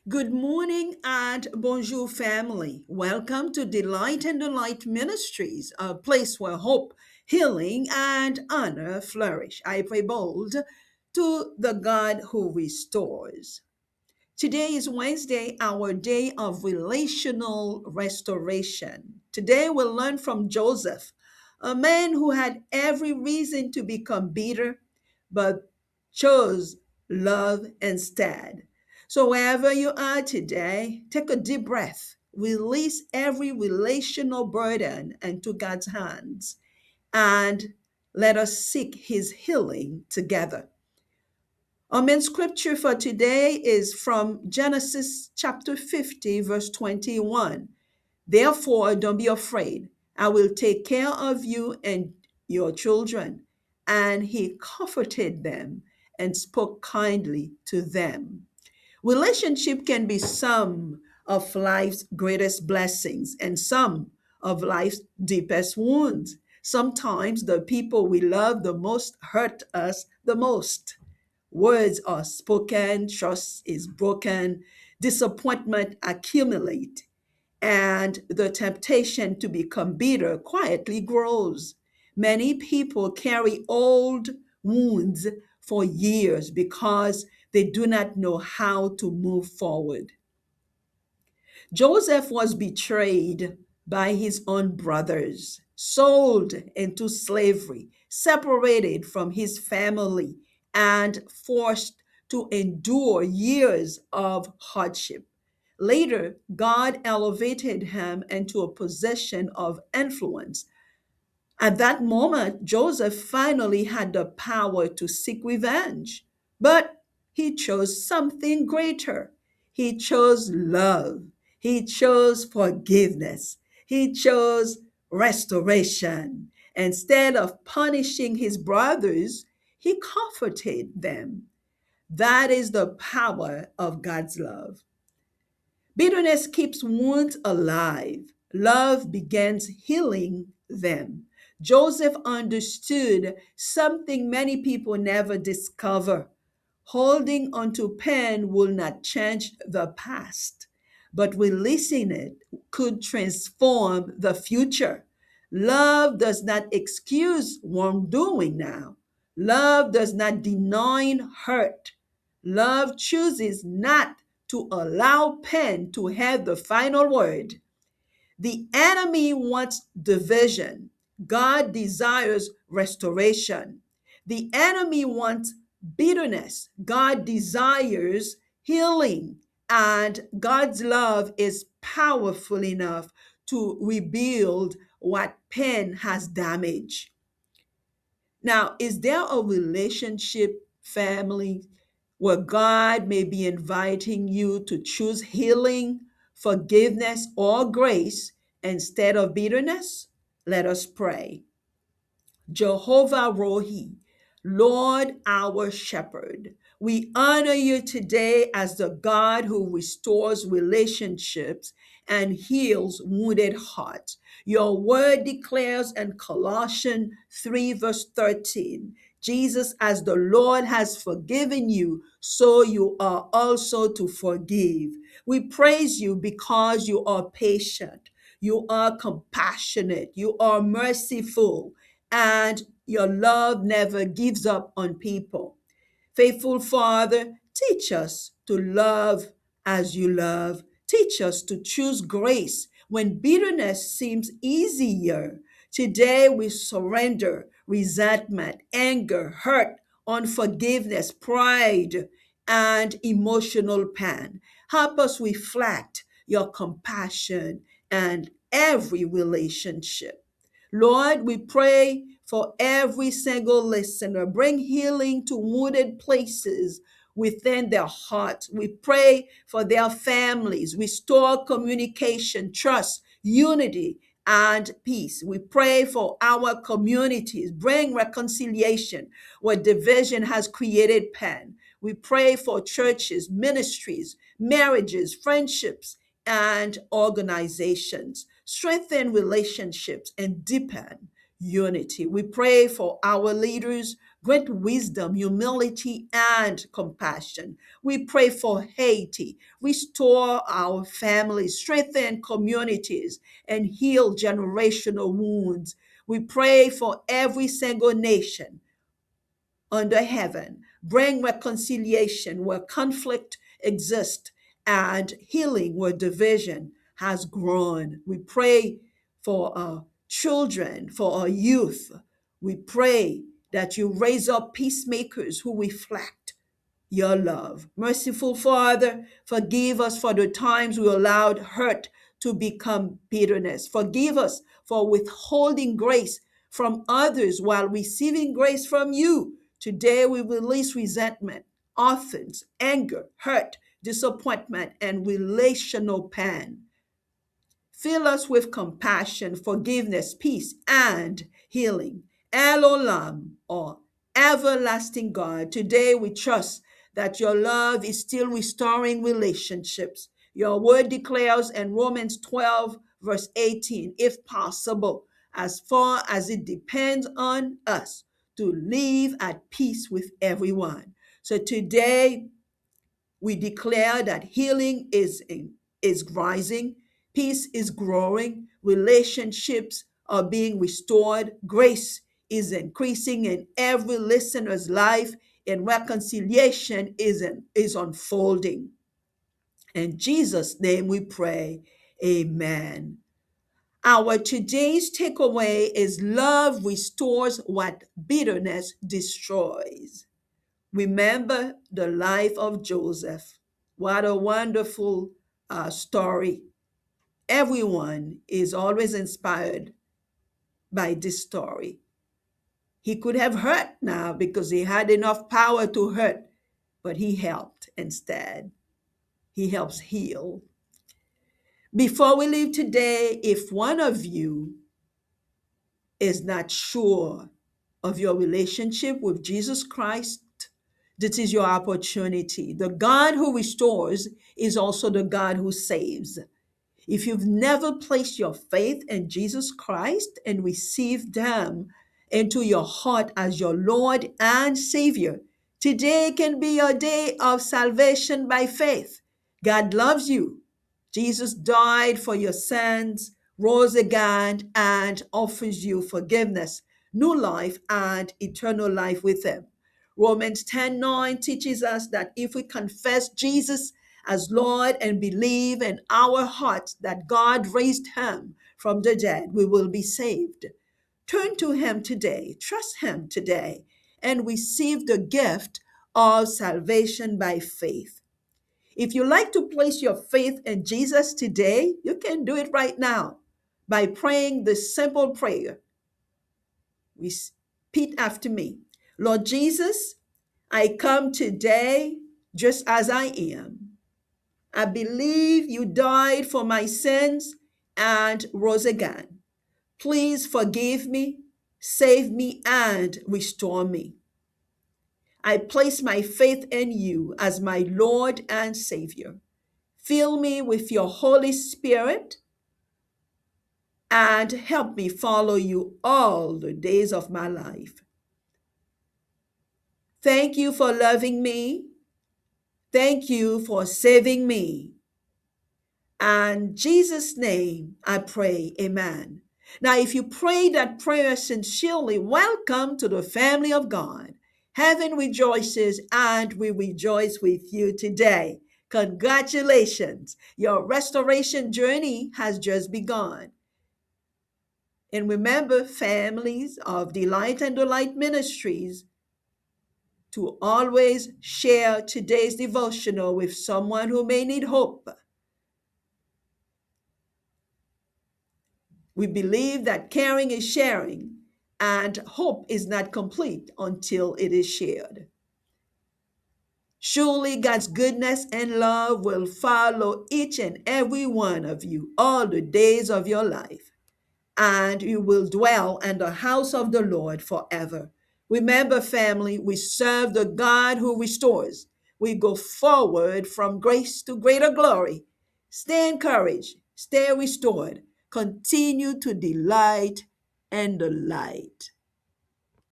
Good morning and bonjour, family. Welcome to Delight and Delight Ministries, a place where hope, healing, and honor flourish. I pray bold to the God who restores. Today is Wednesday, our day of relational restoration. Today we'll learn from Joseph, a man who had every reason to become bitter, but chose love instead. So, wherever you are today, take a deep breath, release every relational burden into God's hands, and let us seek his healing together. Our main scripture for today is from Genesis chapter 50, verse 21. Therefore, don't be afraid. I will take care of you and your children. And he comforted them and spoke kindly to them. Relationship can be some of life's greatest blessings and some of life's deepest wounds. Sometimes the people we love the most hurt us the most. Words are spoken, trust is broken, disappointment accumulate, and the temptation to become bitter quietly grows. Many people carry old wounds for years because they do not know how to move forward. Joseph was betrayed by his own brothers, sold into slavery, separated from his family, and forced to endure years of hardship. Later, God elevated him into a position of influence. At that moment, Joseph finally had the power to seek revenge. But he chose something greater. He chose love. He chose forgiveness. He chose restoration. Instead of punishing his brothers, he comforted them. That is the power of God's love. Bitterness keeps wounds alive. Love begins healing them. Joseph understood something many people never discover. Holding onto pain will not change the past, but releasing it could transform the future. Love does not excuse wrongdoing now. Love does not deny hurt. Love chooses not to allow pain to have the final word. The enemy wants division. God desires restoration. The enemy wants bitterness. God desires healing. And God's love is powerful enough to rebuild what pain has damaged. Now, is there a relationship, family, where God may be inviting you to choose healing, forgiveness, or grace instead of bitterness? Let us pray. Jehovah Rohi, Lord our shepherd, we honor you today as the God who restores relationships and heals wounded hearts. Your word declares in Colossians 3, verse 13, Jesus, as the Lord has forgiven you, so you are also to forgive. We praise you because you are patient, you are compassionate, you are merciful, and your love never gives up on people. Faithful Father, teach us to love as you love. Teach us to choose grace when bitterness seems easier. Today we surrender resentment, anger, hurt, unforgiveness, pride, and emotional pain. Help us reflect your compassion and every relationship. Lord, we pray for every single listener. Bring healing to wounded places within their hearts. We pray for their families. Restore communication, trust, unity, and peace. We pray for our communities. Bring reconciliation where division has created pain. We pray for churches, ministries, marriages, friendships, and organizations. Strengthen relationships and deepen unity. We pray for our leaders, Grant wisdom, humility, and compassion. We pray for Haiti. Restore our families, strengthen communities, and heal generational wounds. We pray for every single nation under heaven. Bring reconciliation where conflict exists and healing where division has grown. We pray for our children, for our youth. We pray that you raise up peacemakers who reflect your love. Merciful Father, forgive us for the times we allowed hurt to become bitterness. Forgive us for withholding grace from others while receiving grace from you. Today we release resentment, offense, anger, hurt, disappointment, and relational pain. Fill us with compassion, forgiveness, peace, and healing. El Olam, or everlasting God, today we trust that your love is still restoring relationships. Your word declares in Romans 12, verse 18, if possible, as far as it depends on us, to live at peace with everyone. So today, we declare that healing is rising, peace is growing, relationships are being restored, grace is increasing in every listener's life, and reconciliation is unfolding. In Jesus' name we pray. Amen. Our today's takeaway is love restores what bitterness destroys. Remember the life of Joseph. What a wonderful story. Everyone is always inspired by this story. He could have hurt now because he had enough power to hurt, but he helped instead. He helps heal. Before we leave today, if one of you is not sure of your relationship with Jesus Christ, this is your opportunity. The God who restores is also the God who saves. If you've never placed your faith in Jesus Christ and received Him into your heart as your Lord and Savior, today can be your day of salvation by faith. God loves you. Jesus died for your sins, rose again, and offers you forgiveness, new life, and eternal life with Him. Romans 10:9 teaches us that if we confess Jesus as Lord and believe in our hearts that God raised Him from the dead, we will be saved. Turn to Him today, trust Him today, and receive the gift of salvation by faith. If you like to place your faith in Jesus today, you can do it right now by praying this simple prayer. Repeat after me. Lord Jesus, I come today just as I am. I believe you died for my sins and rose again. Please forgive me, save me, and restore me. I place my faith in you as my Lord and Savior. Fill me with your Holy Spirit and help me follow you all the days of my life. Thank you for loving me. Thank you for saving me. And Jesus' name I pray, amen. Now, if you pray that prayer sincerely, welcome to the family of God. Heaven rejoices and we rejoice with you today. Congratulations, your restoration journey has just begun. And remember, families of Delight and Delight Ministries, to always share today's devotional with someone who may need hope. We believe that caring is sharing, and hope is not complete until it is shared. Surely God's goodness and love will follow each and every one of you all the days of your life, and you will dwell in the house of the Lord forever. Remember, family, we serve the God who restores. We go forward from grace to greater glory. Stay encouraged, stay restored, continue to delight in the light.